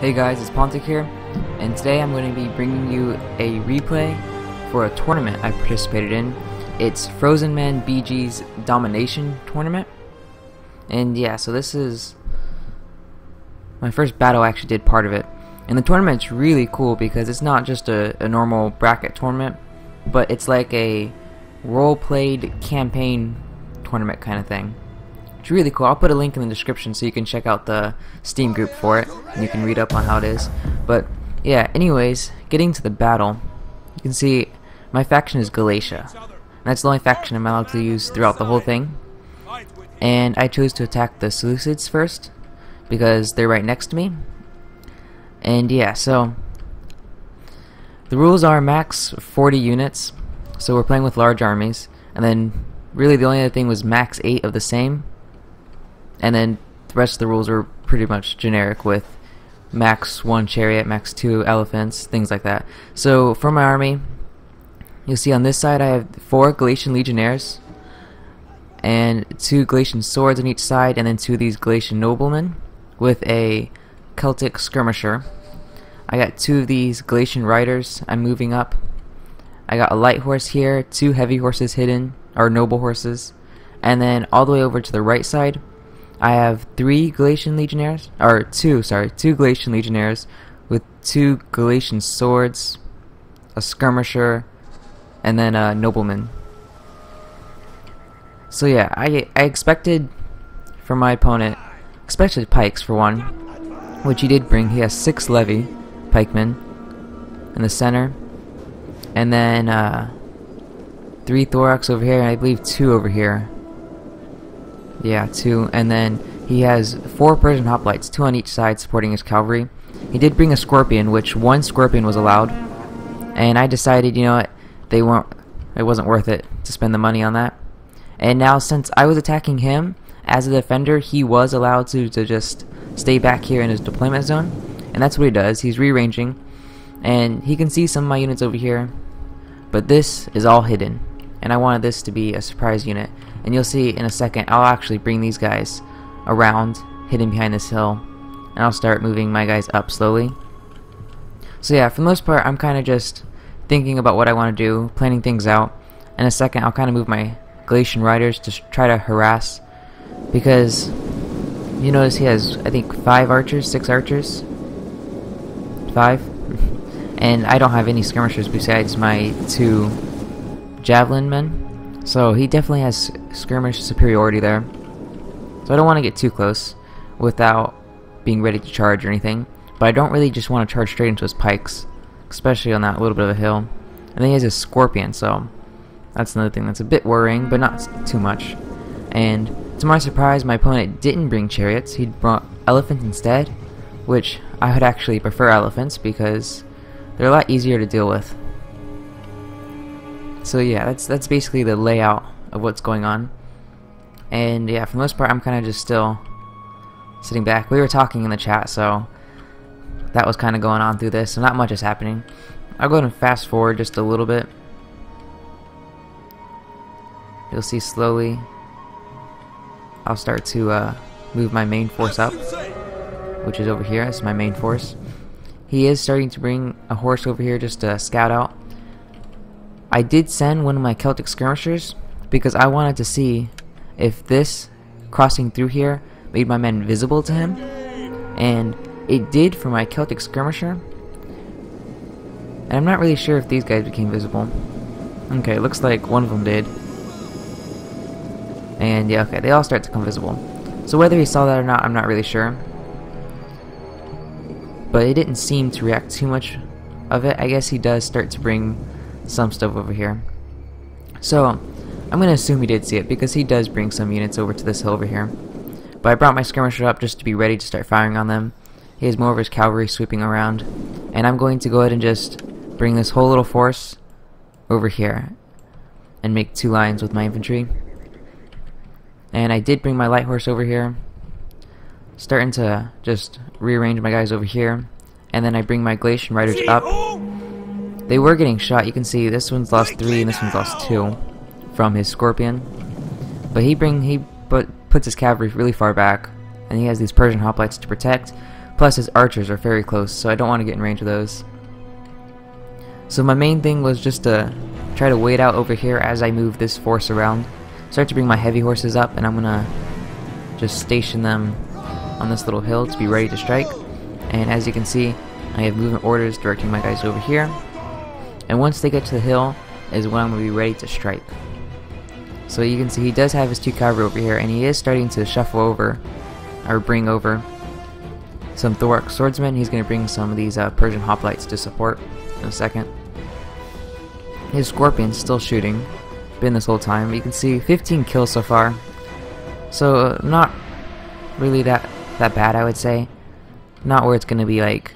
Hey guys, it's Pontic here, and today I'm going to be bringing you a replay for a tournament I participated in. It's FrozenmenBG's Domination tournament, and yeah, so this is my first battle. I actually did part of it, and the tournament's really cool because it's not just a normal bracket tournament, but it's like a role-played campaign tournament kind of thing. It's really cool. I'll put a link in the description so you can check out the Steam group for it and you can read up on how it is. But yeah, anyways, getting to the battle, you can see my faction is Galatia. And that's the only faction I'm allowed to use throughout the whole thing. And I chose to attack the Selucids first because they're right next to me. And yeah, so the rules are max 40 units, so we're playing with large armies. And then really the only other thing was max 8 of the same. And then the rest of the rules are pretty much generic with max 1 chariot, max 2 elephants, things like that. So for my army, you'll see on this side I have 4 Galatian legionnaires and 2 Galatian swords on each side, and then 2 of these Galatian noblemen with a Celtic skirmisher. I got 2 of these Galatian riders I'm moving up. I got a light horse here, 2 heavy horses hidden, or noble horses, and then all the way over to the right side I have 3 Galatian legionnaires, or 2 Galatian legionnaires with 2 Galatian swords, a skirmisher, and then a nobleman. So yeah, I expected from my opponent, especially pikes for one, which he did bring. He has 6 levy pikemen in the center, and then 3 thorax over here, and I believe 2 over here. Yeah, 2, and then he has 4 Persian hoplites, 2 on each side supporting his cavalry. He did bring a scorpion, which 1 scorpion was allowed, and I decided, you know what, it wasn't worth it to spend the money on that. And now since I was attacking him as a defender, he was allowed to just stay back here in his deployment zone, and that's what he does. He's rearranging, and he can see some of my units over here, but this is all hidden, and I wanted this to be a surprise unit. And you'll see in a second, I'll actually bring these guys around, hidden behind this hill, and I'll start moving my guys up slowly. So yeah, for the most part, I'm kind of just thinking about what I want to do, planning things out. In a second, I'll kind of move my Galatian riders to try to harass, because you notice he has, I think, 5 archers, 6 archers, 5, and I don't have any skirmishers besides my 2 javelin men. So he definitely has skirmish superiority there. So I don't want to get too close without being ready to charge or anything. But I don't really just want to charge straight into his pikes, especially on that little bit of a hill. And then he has a scorpion, so that's another thing that's a bit worrying, but not too much. And to my surprise, my opponent didn't bring chariots. He brought elephants instead, which I would actually prefer elephants because they're a lot easier to deal with. So yeah, that's basically the layout of what's going on. And yeah, for the most part, I'm kind of just still sitting back. We were talking in the chat, so that was kind of going on through this, so not much is happening. I'll go ahead and fast forward just a little bit. You'll see slowly I'll start to move my main force up, which is over here. This is my main force. He is starting to bring a horse over here just to scout out. I did send one of my Celtic skirmishers because I wanted to see if this crossing through here made my men visible to him, and it did for my Celtic skirmisher, and I'm not really sure if these guys became visible. Okay, looks like one of them did, and yeah, okay, they all start to come visible. So whether he saw that or not, I'm not really sure, but it didn't seem to react too much of it. I guess he does start to bring some stuff over here. So I'm going to assume he did see it because he does bring some units over to this hill over here. But I brought my skirmisher up just to be ready to start firing on them. He has more of his cavalry sweeping around, and I'm going to go ahead and just bring this whole little force over here and make 2 lines with my infantry. And I did bring my light horse over here, starting to just rearrange my guys over here, and then I bring my Galatian riders up. They were getting shot. You can see this one's lost 3 and this one's lost 2 from his scorpion. But he puts his cavalry really far back, and he has these Persian hoplites to protect. Plus his archers are very close, so I don't want to get in range of those. So my main thing was just to try to wait out over here as I move this force around. Start to bring my heavy horses up, and I'm gonna just station them on this little hill to be ready to strike. And as you can see, I have movement orders directing my guys over here. And once they get to the hill is when I'm gonna be ready to strike. So you can see he does have his 2 cavalry over here, and he is starting to shuffle over, or bring over some Thorax swordsmen. He's going to bring some of these Persian hoplites to support in a second. His scorpion's still shooting, been this whole time. You can see 15 kills so far, so not really that bad, I would say. Not where it's going to be like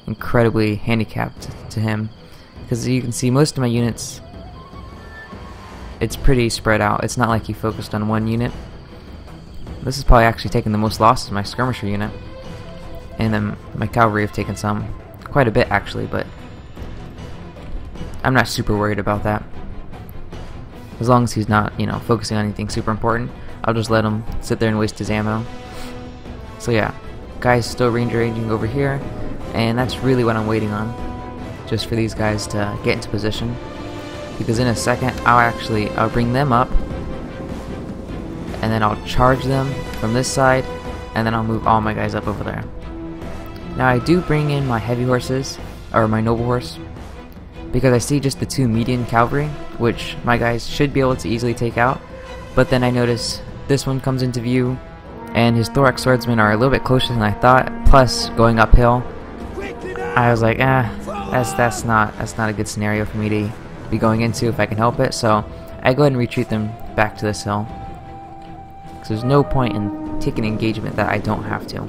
incredibly handicapped to him, because you can see most of my units, it's pretty spread out. It's not like he focused on one unit. This is probably actually taking the most losses, my skirmisher unit. And then my cavalry have taken some, quite a bit actually, but I'm not super worried about that. As long as he's not, you know, focusing on anything super important, I'll just let him sit there and waste his ammo. So yeah, guys still ranger ranging over here, and that's really what I'm waiting on, just for these guys to get into position. Because in a second, I'll bring them up, and then I'll charge them from this side, and then I'll move all my guys up over there. Now I do bring in my heavy horses, or my noble horse, because I see just the 2 median cavalry, which my guys should be able to easily take out. But then I notice this one comes into view, and his Thorax swordsmen are a little bit closer than I thought. Plus, going uphill, I was like, that's not a good scenario for me to be going into if I can help it. So I go ahead and retreat them back to this hill. So there's no point in taking engagement that I don't have to.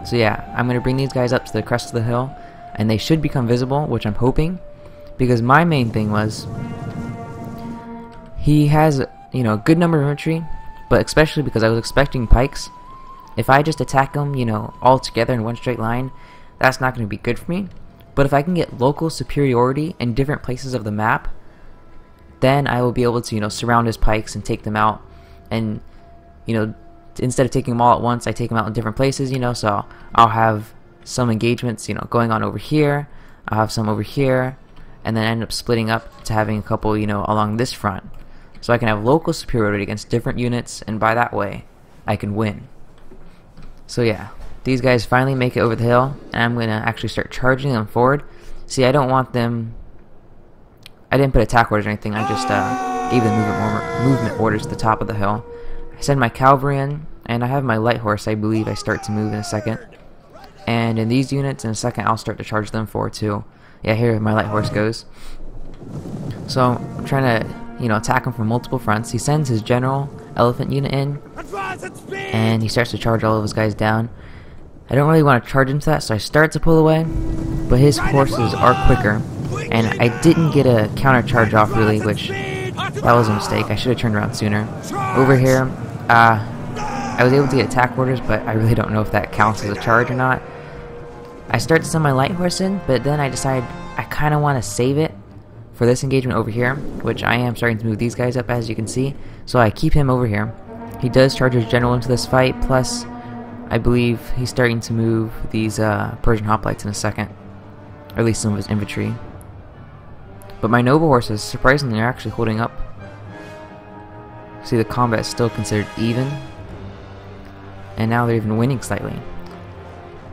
So yeah, I'm going to bring these guys up to the crest of the hill, and they should become visible, which I'm hoping, because my main thing was he has, you know, a good number of infantry, but especially because I was expecting pikes. If I just attack them, you know, all together in one straight line, that's not going to be good for me. But if I can get local superiority in different places of the map, then I will be able to, you know, surround his pikes and take them out. And, you know, instead of taking them all at once, I take them out in different places, you know, so I'll have some engagements, you know, going on over here, I'll have some over here, and then end up splitting up to having a couple, you know, along this front. So I can have local superiority against different units, and by that way, I can win. So yeah, these guys finally make it over the hill, and I'm going to actually start charging them forward. See, I don't want them, I didn't put attack orders or anything, I just gave them movement orders at the top of the hill. I send my cavalry in, and I have my light horse, I believe I start to move in a second. And in these units, in a second, I'll start to charge them forward too. Yeah, here my light horse goes. So I'm trying to, you know, attack him from multiple fronts. He sends his general elephant unit in, and he starts to charge all of his guys down. I don't really want to charge into that, so I start to pull away, but his horses are quicker, and I didn't get a counter charge off really, which that was a mistake. I should have turned around sooner. Over here, I was able to get attack orders, but I really don't know if that counts as a charge or not. I start to send my light horse in, but then I decide I kind of want to save it for this engagement over here, which I am starting to move these guys up, as you can see. So I keep him over here. He does charge his general into this fight, plus I believe he's starting to move these Persian hoplites in a second, or at least some of his infantry. But my noble horses, surprisingly, are actually holding up. See, the combat is still considered even, and now they're even winning slightly.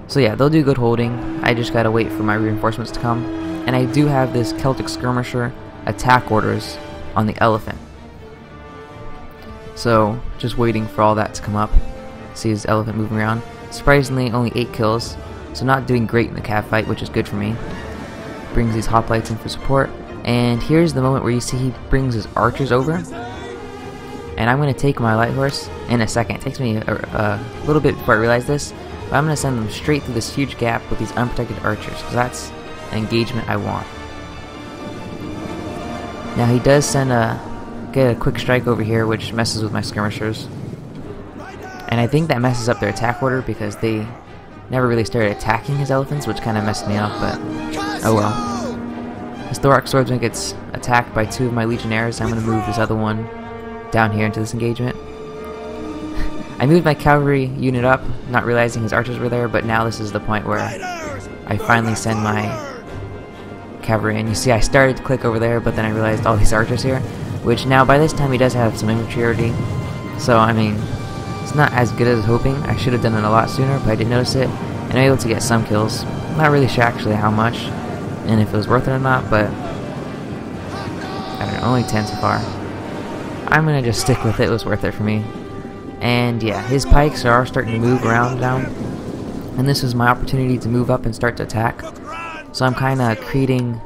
So yeah, they'll do good holding. I just gotta wait for my reinforcements to come. And I do have this Celtic skirmisher attack orders on the elephant. So just waiting for all that to come up. See his elephant moving around. Surprisingly, only 8 kills, so not doing great in the cav fight, which is good for me. Brings these hoplites in for support. And here's the moment where you see he brings his archers over. And I'm going to take my light horse in a second. It takes me a little bit before I realize this, but I'm going to send them straight through this huge gap with these unprotected archers, because that's the engagement I want. Now he does send get a quick strike over here, which messes with my skirmishers. And I think that messes up their attack order, because they never really started attacking his elephants, which kind of messed me up, but oh well. His Thorax swordsman gets attacked by 2 of my legionnaires. I'm going to move this other one down here into this engagement. I moved my cavalry unit up, not realizing his archers were there, but now this is the point where I finally send my cavalry in. You see, I started to click over there, but then I realized all these archers here, which now by this time he does have some infantry already. So, I mean, it's not as good as I was hoping. I should have done it a lot sooner, but I did notice it, and I'm able to get some kills. I'm not really sure actually how much, and if it was worth it or not, but I don't know, only 10 so far. I'm gonna just stick with it. It was worth it for me. And yeah, his pikes are starting to move around now, and this was my opportunity to move up and start to attack. So I'm kind of creating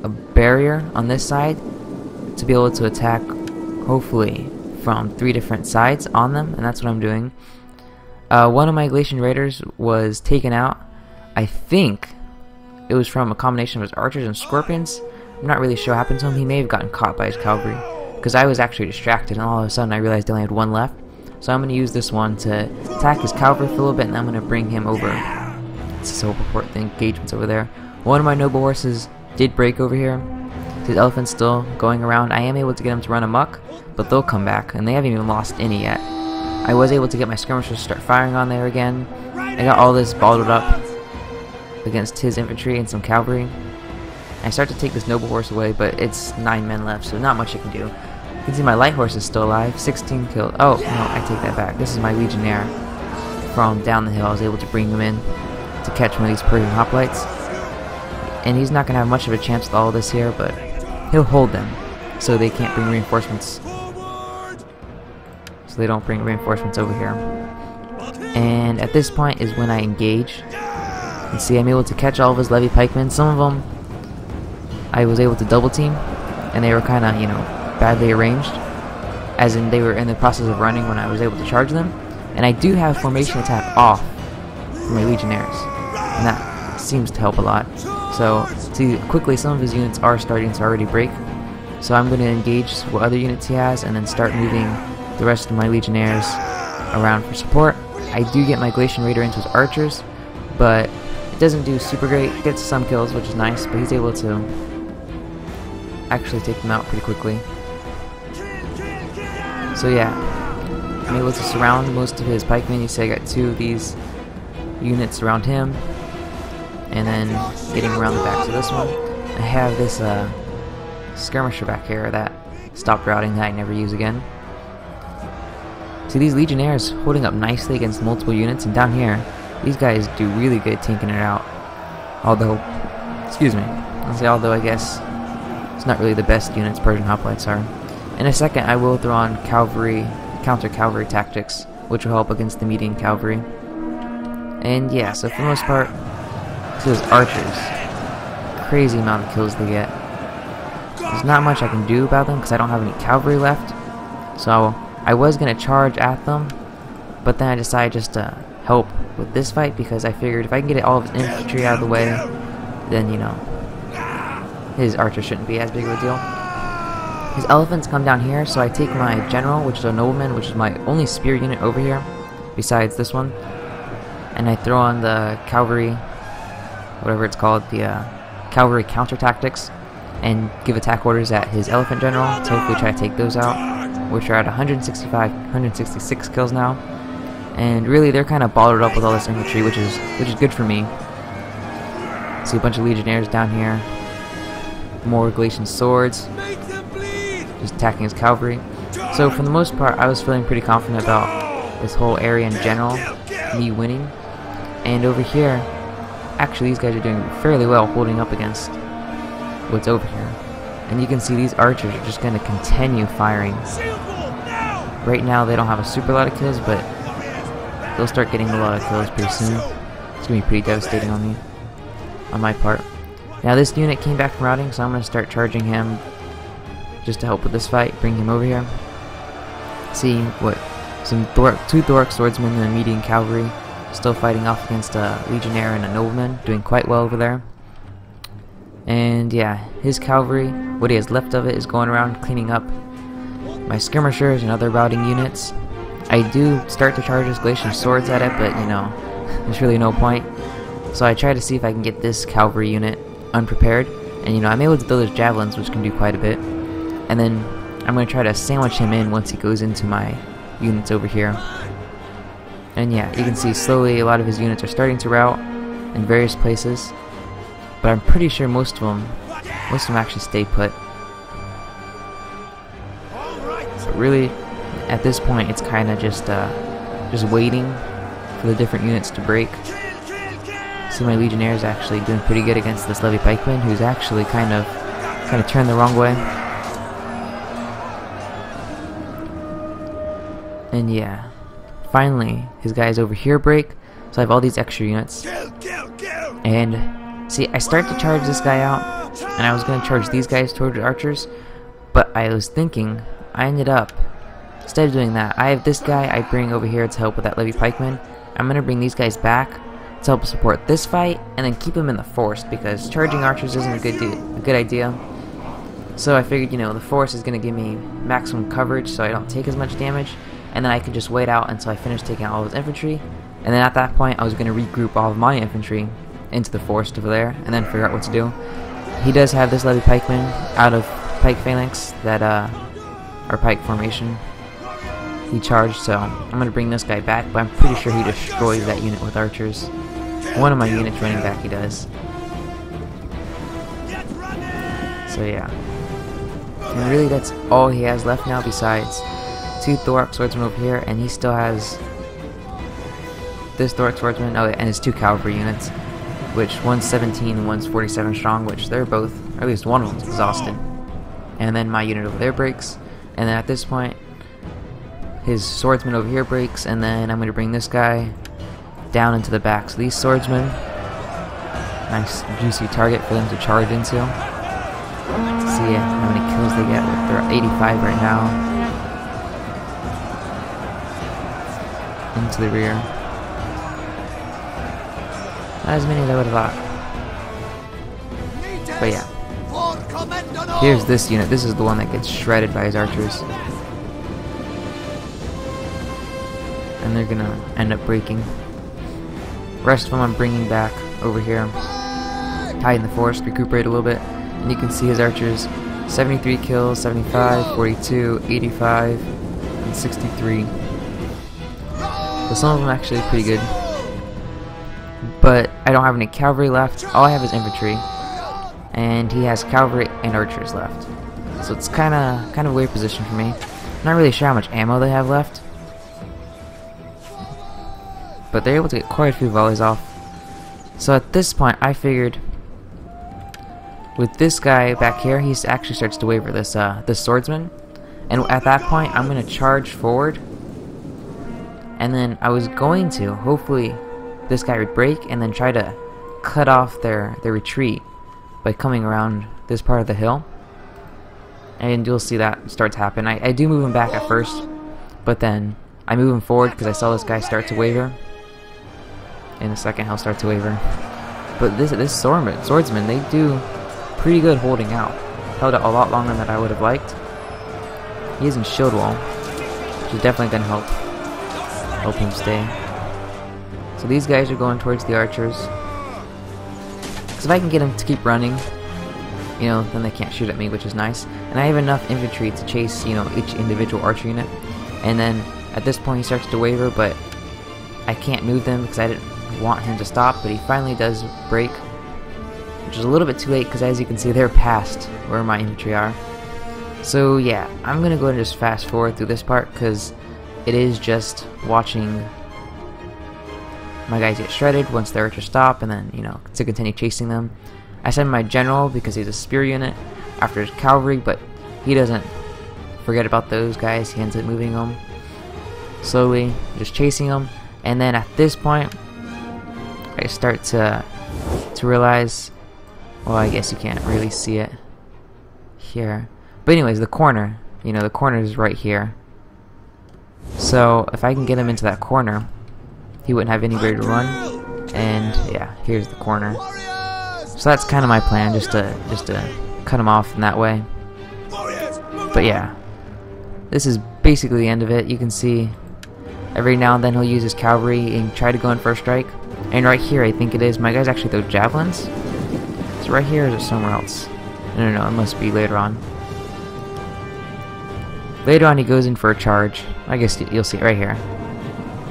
a barrier on this side to be able to attack, hopefully, from 3 different sides on them, and that's what I'm doing. One of my Galatian raiders was taken out. I think it was from a combination of his archers and scorpions. I'm not really sure what happened to him. He may have gotten caught by his cavalry, because I was actually distracted, and all of a sudden I realized I only had 1 left. So I'm going to use this one to attack his cavalry for a little bit, and I'm going to bring him over. So report the engagements over there. One of my noble horses did break over here. His elephant's still going around. I am able to get him to run amok, but they'll come back, and they haven't even lost any yet. I was able to get my skirmishers to start firing on there again. I got all this bottled up against his infantry and some cavalry. I start to take this noble horse away, but it's 9 men left, so not much I can do. You can see my light horse is still alive, 16 killed. Oh, no, I take that back. This is my legionnaire from down the hill. I was able to bring him in to catch one of these Persian hoplites. And he's not going to have much of a chance with all of this here, but he'll hold them so they can't bring reinforcements. So they don't bring reinforcements over here. And at this point is when I engage. You can see I'm able to catch all of his levy pikemen. Some of them I was able to double team, and they were kind of, you know, badly arranged, as in they were in the process of running when I was able to charge them. And I do have formation attack off for my legionnaires, and that seems to help a lot. So see, quickly some of his units are starting to already break, so I'm going to engage what other units he has and then start moving the rest of my legionnaires around for support. I do get my Galatian raider into his archers, but it doesn't do super great. It gets some kills, which is nice, but he's able to actually take them out pretty quickly. So yeah, I'm able to surround most of his pikemen. You see I got 2 of these units around him, and then getting around the backs of this one. I have this skirmisher back here that stopped routing that I never use again. See, these legionnaires holding up nicely against multiple units, and down here these guys do really good tanking it out. Although, excuse me, although I guess it's not really the best units Persian hoplites are. In a second I will throw on cavalry, counter cavalry tactics, which will help against the median cavalry. And yeah, so for the most part, those archers, crazy amount of kills they get. There's not much I can do about them because I don't have any cavalry left. So I was going to charge at them, but then I decided just to help with this fight because I figured if I can get all of his infantry out of the way, then, you know, his archers shouldn't be as big of a deal. His elephants come down here, so I take my general, which is a nobleman, which is my only spear unit over here, besides this one, and I throw on the cavalry, whatever it's called, the cavalry counter tactics, and give attack orders at his elephant general to hopefully try to take those out, which are at 165, 166 kills now. And really, they're kind of bottled up with all this infantry, which is good for me. See a bunch of legionnaires down here, more Galatian swords, just attacking his cavalry. So for the most part, I was feeling pretty confident about this whole area in general, me winning. And over here, actually these guys are doing fairly well holding up against what's over here. And you can see these archers are just going to continue firing. Right now they don't have a super lot of kills, but they'll start getting a lot of kills pretty soon. It's going to be pretty devastating on me, on my part. Now this unit came back from routing, so I'm going to start charging him just to help with this fight, bring him over here. See what, two Thoric swordsmen and a median cavalry still fighting off against a legionnaire and a nobleman, doing quite well over there. And yeah, his cavalry, what he has left of it, is going around cleaning up my skirmishers and other routing units. I do start to charge his Galatian swords at it, but you know, there's really no point. So I try to see if I can get this cavalry unit unprepared, and you know, I'm able to throw those javelins, which can do quite a bit. And then I'm going to try to sandwich him in once he goes into my units over here. And yeah, you can see slowly a lot of his units are starting to rout in various places, but I'm pretty sure most of them actually stay put. But really, at this point, it's kind of just waiting for the different units to break. See, my Legionnaire is actually doing pretty good against this Levy Pikeman, who's actually kind of turned the wrong way. And yeah, finally, his guys over here break, so I have all these extra units. And see, I start to charge this guy out, and I was going to charge these guys toward the archers, but I was thinking, I ended up, instead of doing that, I have this guy I bring over here to help with that Levy Pikeman. I'm going to bring these guys back to help support this fight, and then keep them in the forest, because charging archers isn't a good idea. So I figured, you know, the forest is going to give me maximum coverage so I don't take as much damage, and then I could just wait out until I finish taking out all his infantry, and then at that point I was going to regroup all of my infantry into the forest over there, and then figure out what to do. He does have this Levy Pikeman out of Pike Phalanx that or Pike formation. He charged, so I'm going to bring this guy back, but I'm pretty sure he destroys that unit with archers. One of my units running back, he does. So yeah. And really that's all he has left now, besides 2 Thorax Swordsmen over here, and he still has this Thorax Swordsman, oh, and his 2 cavalry units, which one's 17 and one's 47 strong, which they're both, or at least one of them's exhausted. And then my unit over there breaks, and then at this point, his swordsman over here breaks, and then I'm going to bring this guy down into the back. So these swordsmen, nice juicy target for them to charge into. See how many kills they get. They're at 85 right now. Into the rear. Not as many as I would have thought. But yeah. Here's this unit. This is the one that gets shredded by his archers. And they're gonna end up breaking. The rest of them I'm bringing back over here. Hide in the forest, recuperate a little bit. And you can see his archers, 73 kills, 75, 42, 85, and 63. So some of them actually pretty good. But I don't have any cavalry left. All I have is infantry. And he has cavalry and archers left. So it's kind of a weird position for me. Not really sure how much ammo they have left. But they're able to get quite a few volleys off. So at this point, I figured with this guy back here, he actually starts to waver, this swordsman. And at that point, I'm going to charge forward. And then I was going to, hopefully, this guy would break and then try to cut off their retreat by coming around this part of the hill. And you'll see that start to happen. I do move him back at first, but then I move him forward because I saw this guy start to waver. In a second, he'll start to waver. But this swordsman, they do pretty good holding out. Held out a lot longer than I would have liked. He is in shield wall, which is definitely going to help him stay. So these guys are going towards the archers. Because if I can get them to keep running, you know, then they can't shoot at me, which is nice. And I have enough infantry to chase, you know, each individual archer unit. And then at this point he starts to waver, but I can't move them because I didn't want him to stop, but he finally does break, which is a little bit too late because as you can see they're past where my infantry are. So yeah, I'm gonna go and just fast forward through this part because it is just watching my guys get shredded once the archers stop, and then, you know, to continue chasing them. I send my general because he's a spear unit after his cavalry, but he doesn't forget about those guys. He ends up moving them slowly, just chasing them. And then at this point I start to realize, well, I guess you can't really see it here, but anyways, the corner, you know, the corner is right here. So if I can get him into that corner, he wouldn't have anywhere to run. And yeah, here's the corner. So that's kind of my plan, just to cut him off in that way. But yeah, this is basically the end of it. You can see every now and then he'll use his cavalry and try to go in first strike. And right here, I think it is, my guys actually throw javelins. So right here, or is it somewhere else? No, it must be later on. Later on, he goes in for a charge. I guess you'll see it right here.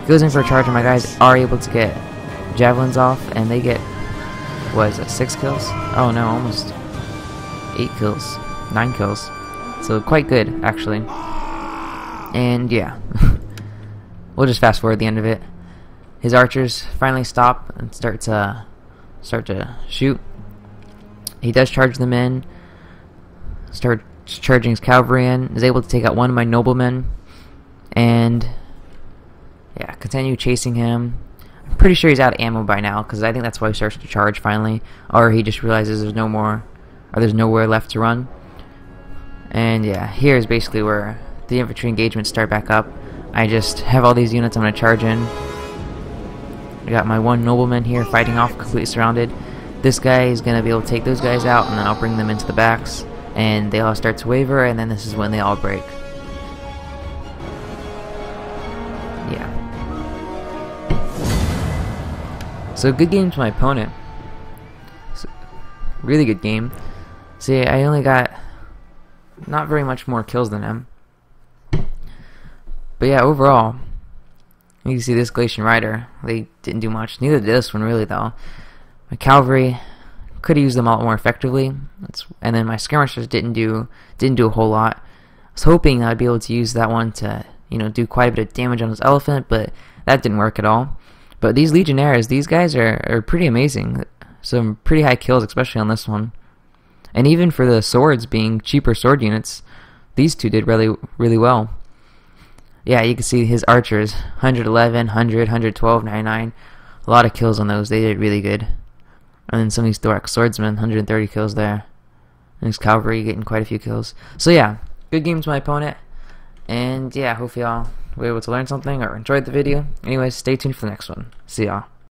He goes in for a charge, and my guys are able to get javelins off, and they get, what is it, 6 kills? Oh no, almost 8 kills, 9 kills. So quite good, actually. And yeah, we'll just fast forward the end of it. His archers finally stop and start to shoot. He does charge them in. Starts charging his cavalry in. Is able to take out one of my noblemen. And yeah, continue chasing him. I'm pretty sure he's out of ammo by now, because I think that's why he starts to charge finally. Or he just realizes there's no more, or there's nowhere left to run. And yeah, here is basically where the infantry engagements start back up. I just have all these units I'm going to charge in. I got my one nobleman here fighting off, completely surrounded. This guy is going to be able to take those guys out, and then I'll bring them into the backs. And they all start to waver, and then this is when they all break. Yeah. So good game to my opponent. So, really good game. See, I only got not very much more kills than him. But yeah, overall, you can see this Galatian rider, they didn't do much. Neither did this one, really, though. My cavalry could have used them a lot more effectively, and then my skirmishers didn't do a whole lot. I was hoping I'd be able to use that one to, you know, do quite a bit of damage on this elephant, but that didn't work at all. But these legionnaires, these guys are pretty amazing. Some pretty high kills, especially on this one. And even for the swords being cheaper sword units, these two did really well. Yeah, you can see his archers, 111, 100, 112, 99. A lot of kills on those. They did really good. And then some of these thorax swordsmen, 130 kills there. And his cavalry getting quite a few kills. So yeah, good game to my opponent. And yeah, hopefully y'all were able to learn something or enjoyed the video. Anyways, stay tuned for the next one. See y'all.